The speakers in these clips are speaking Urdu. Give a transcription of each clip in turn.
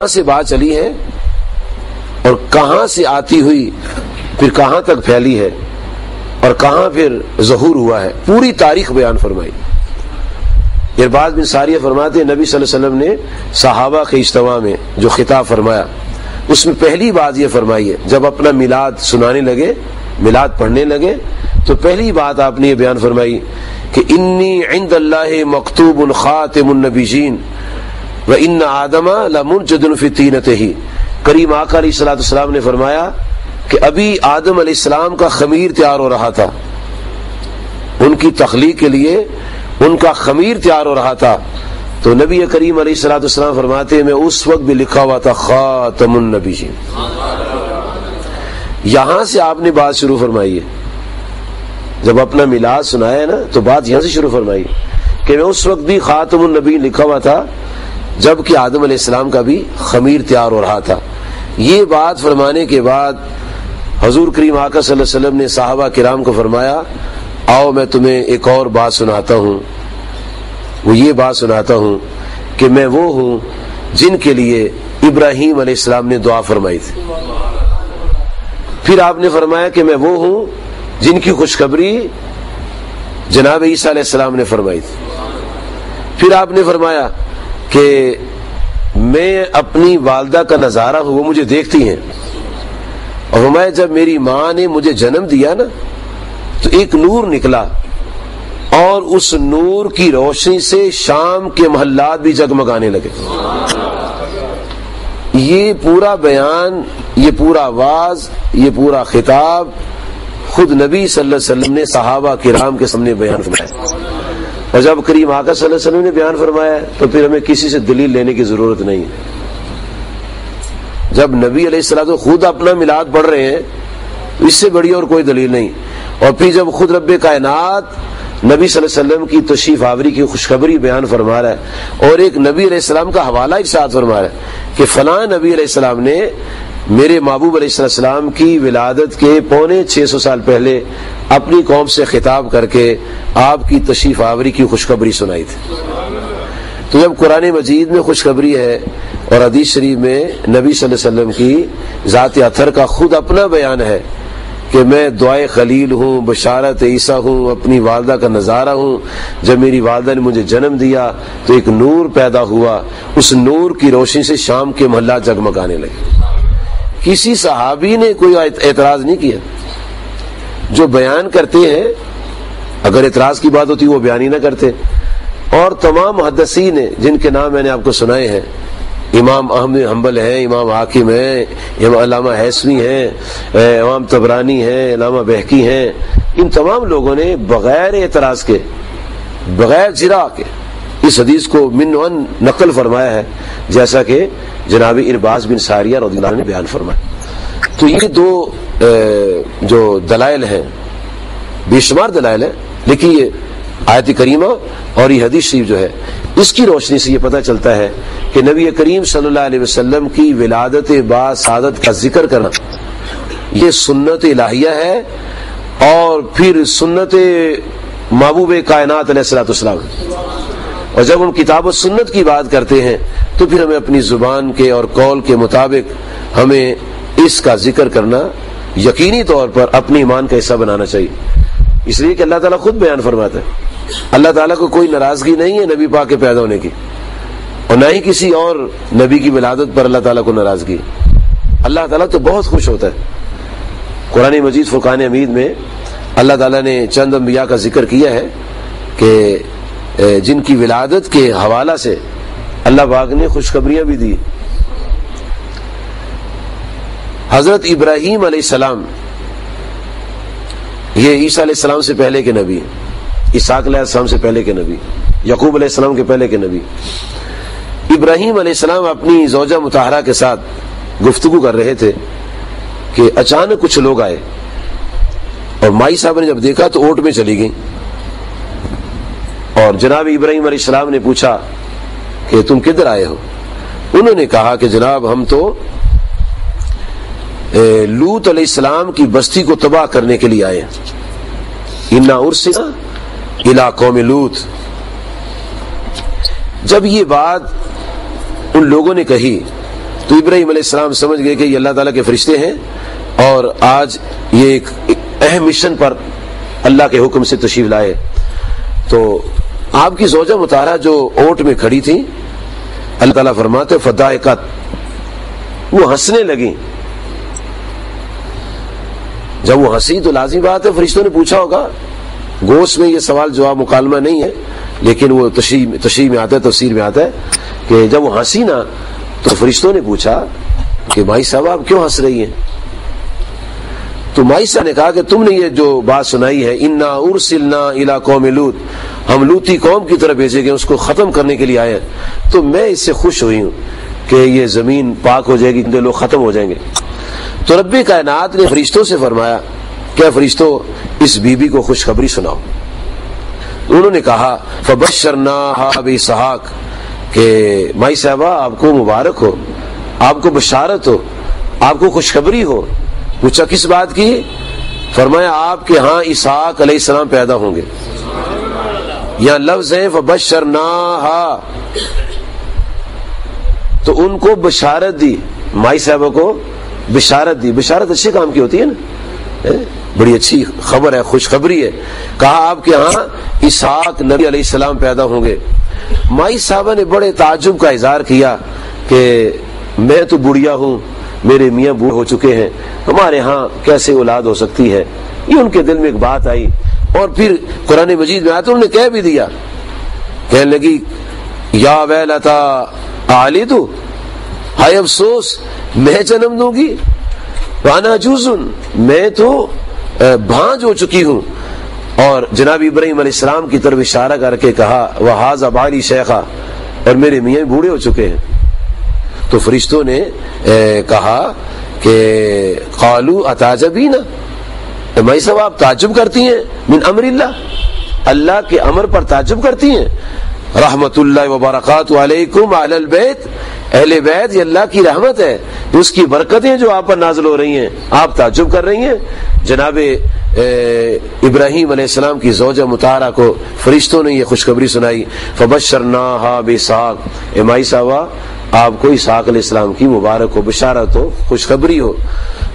سے بات چلی ہے اور کہاں سے آتی ہوئی پھر کہاں تک پھیلی ہے اور کہاں پھر ظہور ہوا ہے، پوری تاریخ بیان فرمائی۔ ارباز بن ساریہ فرماتے ہیں نبی صلی اللہ علیہ وسلم نے صحابہ کے اجتماع میں جو خطاب فرمایا اس میں پہلی بات یہ فرمائی ہے، جب اپنا میلاد سنانے لگے، میلاد پڑھنے لگے تو پہلی بات آپ نے یہ بیان فرمائی کہ انی عند اللہ مکتوب خاتم النبیین وان آدم لمنجد فی طینتہ۔ کریم آقا علیہ الصلوۃ والسلام نے فرمایا کہ ابھی آدم علیہ السلام کا خمیر تیار ہو رہا تھا، ان کی تخلیق کے لیے ان کا خمیر تیار ہو رہا تھا، تو نبی کریم علیہ الصلوۃ والسلام فرماتے ہیں میں اس وقت بھی لکھا ہوا تھا خاتم النبیین۔ یہاں سے آپ نے بات شروع فرمائی ہے، جب اپنا میلاد سنایا ہے نا تو بات یہاں سے شروع فرمائی کہ میں اس وقت بھی خاتم النبیین لکھا ہوا تھا جب کہ آدم علیہ السلام کا بھی خمیر تیار ہو رہا تھا۔ یہ بات فرمانے کے بعد حضور کریم آقا صلی اللہ علیہ وسلم نے صحابہ کرام کو فرمایا آؤ میں تمہیں ایک اور بات سناتا ہوں، وہ یہ بات سناتا ہوں کہ میں وہ ہوں جن کے لیے ابراہیم علیہ السلام نے دعا فرمائی تھی۔ پھر آپ نے فرمایا کہ میں وہ ہوں جن کی خوشخبری جناب عیسیٰ علیہ السلام نے فرمائی تھی۔ پھر آپ نے فرمایا کہ میں اپنی والدہ کا نظارہ ہوں، وہ مجھے دیکھتی ہیں، اور فرمایا جب میری ماں نے مجھے جنم دیا نا تو ایک نور نکلا اور اس نور کی روشنی سے شام کے محلات بھی جگمگانے لگے۔ یہ پورا بیان، یہ پورا واعظ، یہ پورا خطاب خود نبی صلی اللہ علیہ وسلم نے صحابہ کرام کے سامنے بیان فرمایا، اور جب کریم آقا صلی اللہ علیہ وسلم نے بیان فرمایا تو پھر ہمیں کسی سے دلیل لینے کی ضرورت نہیں ہے۔ جب نبی علیہ السلام خود اپنا میلاد پڑھ رہے ہیں تو اس سے بڑی اور کوئی دلیل نہیں، اور پھر جب خود رب کائنات نبی صلی اللہ علیہ وسلم کی تشریف آوری کی خوشخبری بیان فرما رہا ہے اور ایک نبی علیہ السلام کا حوالہ ارشاد فرما رہا ہے کہ فلاں نبی علیہ السلام نے میرے محبوب علیہ السلام کی ولادت کے 650 سال پہلے اپنی قوم سے خطاب کر کے آپ کی تشریف آوری کی خوشخبری سنائی تھی۔ تو جب قرآن مجید میں خوشخبری ہے اور حدیث شریف میں نبی صلی اللہ علیہ وسلم کی ذات اطہر کا خود اپنا بیان ہے کہ میں دعائے خلیل ہوں، بشارت عیسیٰ ہوں، اپنی والدہ کا نظارہ ہوں، جب میری والدہ نے مجھے جنم دیا تو ایک نور پیدا ہوا، اس نور کی روشنی سے شام کے محلات جگمگانے لگے۔ کسی صحابی نے کوئی اعتراض نہیں کیا، جو بیان کرتے ہیں اگر اعتراض کی بات ہوتی وہ بیان ہی نہ کرتے۔ اور تمام محدثین جن کے نام میں نے آپ کو سنائے ہیں، امام احمد حنبل ہیں، امام حاکم ہیں، علامہ حیثمی ہیں، امام طبرانی ہیں، علامہ بہقی ہیں، ان تمام لوگوں نے بغیر اعتراض کے، بغیر جرا کے اس حدیث کو من نقل فرمایا ہے، جیسا کہ جناب ارباز بن ساریہ رضی اللہ عنہ نے بیان فرمایا۔ تو یہ دو جو دلائل ہیں، بے شمار دلائل ہیں، لیکن یہ آیت کریمہ اور یہ حدیث شریف جو ہے اس کی روشنی سے یہ پتہ چلتا ہے کہ نبی کریم صلی اللہ علیہ وسلم کی ولادت با سعادت کا ذکر کرنا یہ سنت الہیہ ہے، اور پھر سنت محبوب کائنات علیہ الصلوۃ والسلام۔ اور جب ہم کتاب و سنت کی بات کرتے ہیں تو پھر ہمیں اپنی زبان کے اور قول کے مطابق ہمیں اس کا ذکر کرنا یقینی طور پر اپنے ایمان کا حصہ بنانا چاہیے، اس لیے کہ اللہ تعالیٰ خود بیان فرماتا ہے اللہ تعالیٰ کو کوئی ناراضگی نہیں ہے نبی پاک کے پیدا ہونے کی، اور نہ ہی کسی اور نبی کی ولادت پر اللہ تعالیٰ کو ناراضگی۔ اللہ تعالیٰ تو بہت خوش ہوتا ہے۔ قرآن مجید فرقان حمید میں اللہ تعالیٰ نے چند انبیاء کا ذکر کیا ہے کہ جن کی ولادت کے حوالہ سے اللہ پاک نے خوشخبریاں بھی دی۔ حضرت ابراہیم علیہ السلام یہ عیسیٰ علیہ السلام سے پہلے کے نبی، اسحاق علیہ السلام سے پہلے کے نبی، یعقوب علیہ السلام کے پہلے کے نبی۔ ابراہیم علیہ السلام اپنی زوجہ مطہرہ کے ساتھ گفتگو کر رہے تھے کہ اچانک کچھ لوگ آئے، اور مائی صاحب نے جب دیکھا تو اوٹ میں چلی گئی، اور جناب ابراہیم علیہ السلام نے پوچھا کہ تم کدھر آئے ہو؟ انہوں نے کہا کہ جناب ہم تو لوط علیہ السلام کی بستی کو تباہ کرنے کے لیے آئے ہیں، انا ارسلنا الی قوم لوط۔ جب یہ بات ان لوگوں نے کہی تو ابراہیم علیہ السلام سمجھ گئے کہ یہ اللہ تعالیٰ کے فرشتے ہیں اور آج یہ ایک اہم مشن پر اللہ کے حکم سے تشریف لائے. تو آپ کی زوجہ مطہرہ جو اونٹ میں کھڑی تھی، اللہ تعالیٰ فرماتے فضائقت، وہ ہنسنے لگی. جب وہ ہنسی تو لازمی بات ہے فرشتوں نے پوچھا ہوگا. گوشت میں یہ سوال جواب مکالمہ نہیں ہے، لیکن وہ تشریح میں آتا ہے، تفسیر میں آتا ہے کہ جب وہ ہنسی نا تو فرشتوں نے پوچھا کہ مائی صاحب آپ کیوں ہنس رہی ہیں؟ تو مائی صاحب نے کہا کہ تم نے یہ جو بات سنائی ہے انا ارسلنا الی قوم لوط، ہم لوطی قوم کی طرف بھیجے گئے، اس کو ختم کرنے کے لیے آئے ہیں، تو میں اس سے خوش ہوئی ہوں کہ یہ زمین پاک ہو جائے گی، لوگ ختم ہو جائیں گے. تو رب کائنات نے فرشتوں سے فرمایا کیا فرشتوں اس بی بی کو خوشخبری سناؤ. انہوں نے کہا فبشرناها باسحاق، کہ مائی صاحبہ آپ کو مبارک ہو، آپ کو بشارت ہو، آپ کو خوشخبری ہو. پوچھا کس بات کی؟ فرمایا آپ کے ہاں اسحاق علیہ السلام پیدا ہوں گے. یہاں لفظ ہے فبشرناها، تو ان کو بشارت دی، مائی صاحبہ کو بشارت دی. بشارت اچھے کام کی ہوتی ہے نا، بڑی اچھی خبر ہے، خوشخبری ہے. کہا آپ کے ہاں اسحاق نبی علیہ السلام پیدا ہوں گے. مائی صاحبہ نے بڑے تعجب کا اظہار کیا کہ میں تو بڑھیا ہوں، میرے میاں بوڑھے ہو چکے ہیں، ہمارے ہاں کیسے اولاد ہو سکتی ہے. یہ ان کے دل میں ایک بات آئی، اور پھر قرآن مجید میں آیا تو انہوں نے کہہ بھی دیا، کہنے لگی یا ویلتا آلد، ہائے افسوس میں جنم دوں گی، وانا عجوز، میں تو بھانج ہو چکی ہوں. اور جناب ابراہیم علیہ السلام کی طرف اشارہ کر کے کہا وہذا بالی شیخا، اور میرے میاں بوڑھے ہو چکے ہیں. تو فرشتوں نے کہا کہ قالوا اتعجبین، مائی صاحب آپ تعجب کرتی ہیں من امر اللہ، اللہ کے امر پر تعجب کرتی ہیں. رحمت اللہ وبرکاتہ علیکم اہل البیت، اہل بیت یہ اللہ کی رحمت ہے، اس کی برکتیں جو آپ پر نازل ہو رہی ہیں، آپ تعجب کر رہی ہیں. جناب ابراہیم علیہ السلام کی زوجہ مطہرہ کو فرشتوں نے یہ خوشخبری سنائی فبشرناها باسحاق، اے مائی صاحبہ آپ کو اسحاق علیہ السلام کی مبارک ہو، بشارت ہو، خوشخبری ہو.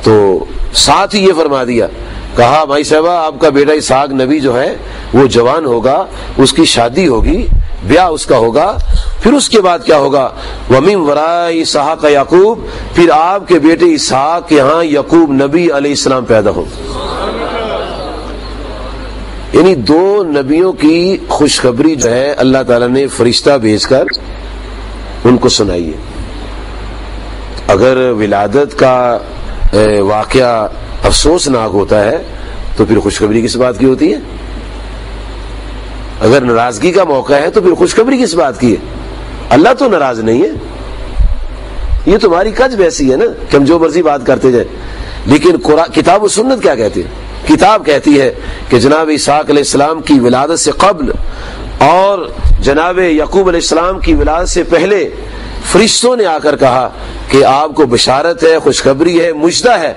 تو ساتھ ہی یہ فرما دیا، کہا مائی صاحبہ آپ کا بیٹا اسحاق نبی جو ہے وہ جوان ہوگا، اس کی شادی ہوگی، بیاہ اس کا ہوگا، پھر اس کے بعد کیا ہوگا وَمِن وَرَاءِ اسحاق یعقوب، پھر آپ کے بیٹے اسحاق کے ہاں یعقوب نبی علیہ السلام پیدا ہو. یعنی دو نبیوں کی خوشخبری جو ہے اللہ تعالیٰ نے فرشتہ بھیج کر ان کو سنائی ہے. اگر ولادت کا واقعہ افسوسناک ہوتا ہے تو پھر خوشخبری کس بات کی ہوتی ہے؟ اگر ناراضگی کا موقع ہے تو پھر خوشخبری کس بات کی ہے؟ اللہ تو ناراض نہیں ہے، یہ تمہاری کج ویسی ہے نا کہ ہم جو مرضی بات کرتے جائیں. لیکن کتاب و سنت کیا کہتی ہے؟ کتاب کہتی ہے کہ جناب اسحاق علیہ السلام کی ولادت سے قبل اور جناب یعقوب علیہ السلام کی ولادت سے پہلے فرشتوں نے آ کر کہا کہ آپ کو بشارت ہے، خوشخبری ہے، مجدہ ہے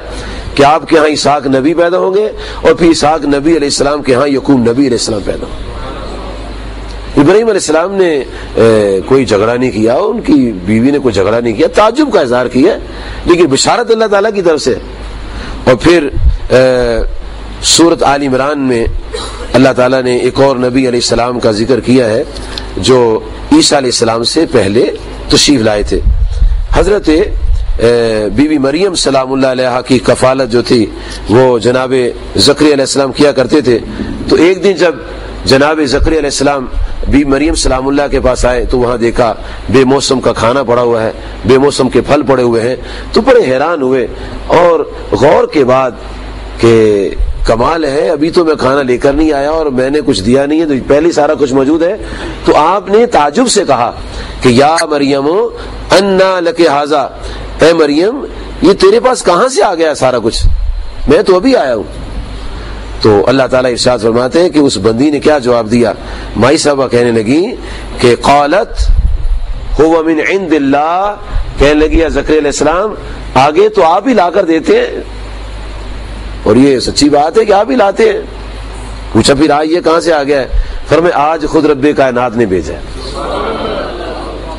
کہ آپ کے ہاں اسحاق نبی پیدا ہوں گے، اور پھر اسحاق نبی علیہ السلام کے ہاں یعقوب نبی علیہ السلام پیدا ہوں گے. ابراہیم علیہ السلام نے کوئی جھگڑا نہیں کیا، ان کی بیوی نے کوئی جھگڑا نہیں کیا، تعجب کا اظہار کیا، لیکن بشارت اللہ تعالیٰ کی طرف سے. اور پھر سورۃ آل عمران میں اللہ تعالیٰ نے ایک اور نبی علیہ السلام کا ذکر کیا ہے جو عیسیٰ علیہ السلام سے پہلے تشریف لائے تھے. حضرت بی بی مریم سلام اللہ علیہا کی کفالت جو تھی وہ جناب زکریا علیہ السلام کیا کرتے تھے. تو ایک دن جب جناب زکریا علیہ السلام بی مریم سلام اللہ کے پاس آئے تو وہاں دیکھا بے موسم کا کھانا پڑا ہوا ہے، بے موسم کے پھل پڑے ہوئے ہیں. تو بڑے حیران ہوئے اور غور کے بعد کہ کمال ہے، ابھی تو میں کھانا لے کر نہیں آیا اور میں نے کچھ دیا نہیں ہے، تو پہلے سارا کچھ موجود ہے. تو آپ نے تعجب سے کہا کہ یا مریم انا لک ھذا، اے مریم یہ تیرے پاس کہاں سے آ گیا سارا کچھ، میں تو ابھی آیا ہوں. تو اللہ تعالیٰ ارشاد فرماتے ہیں کہ اس بندی نے کیا جواب دیا. مائی صاحبہ کہنے لگی کہ قالت هو من عند اللہ، کہنے لگی یا زکریا علیہ السلام آگے تو آپ ہی لا کر دیتے ہیں، اور یہ سچی بات ہے کہ آپ ہی لاتے ہیں. پوچھا پھر آج یہ کہاں سے آ گیا ہے؟ فرمایا آج خود رب کائنات نے بھیجا ہے.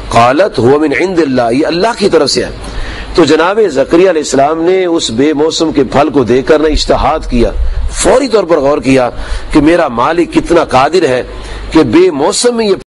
قالت هو من عند اللہ، یہ اللہ کی طرف سے ہے. تو جناب زکریا علیہ السلام نے اس بے موسم کے پھل کو دیکھ کر اجتہاد کیا، فوری طور پر غور کیا کہ میرا مالک کتنا قادر ہے کہ بے موسم میں یہ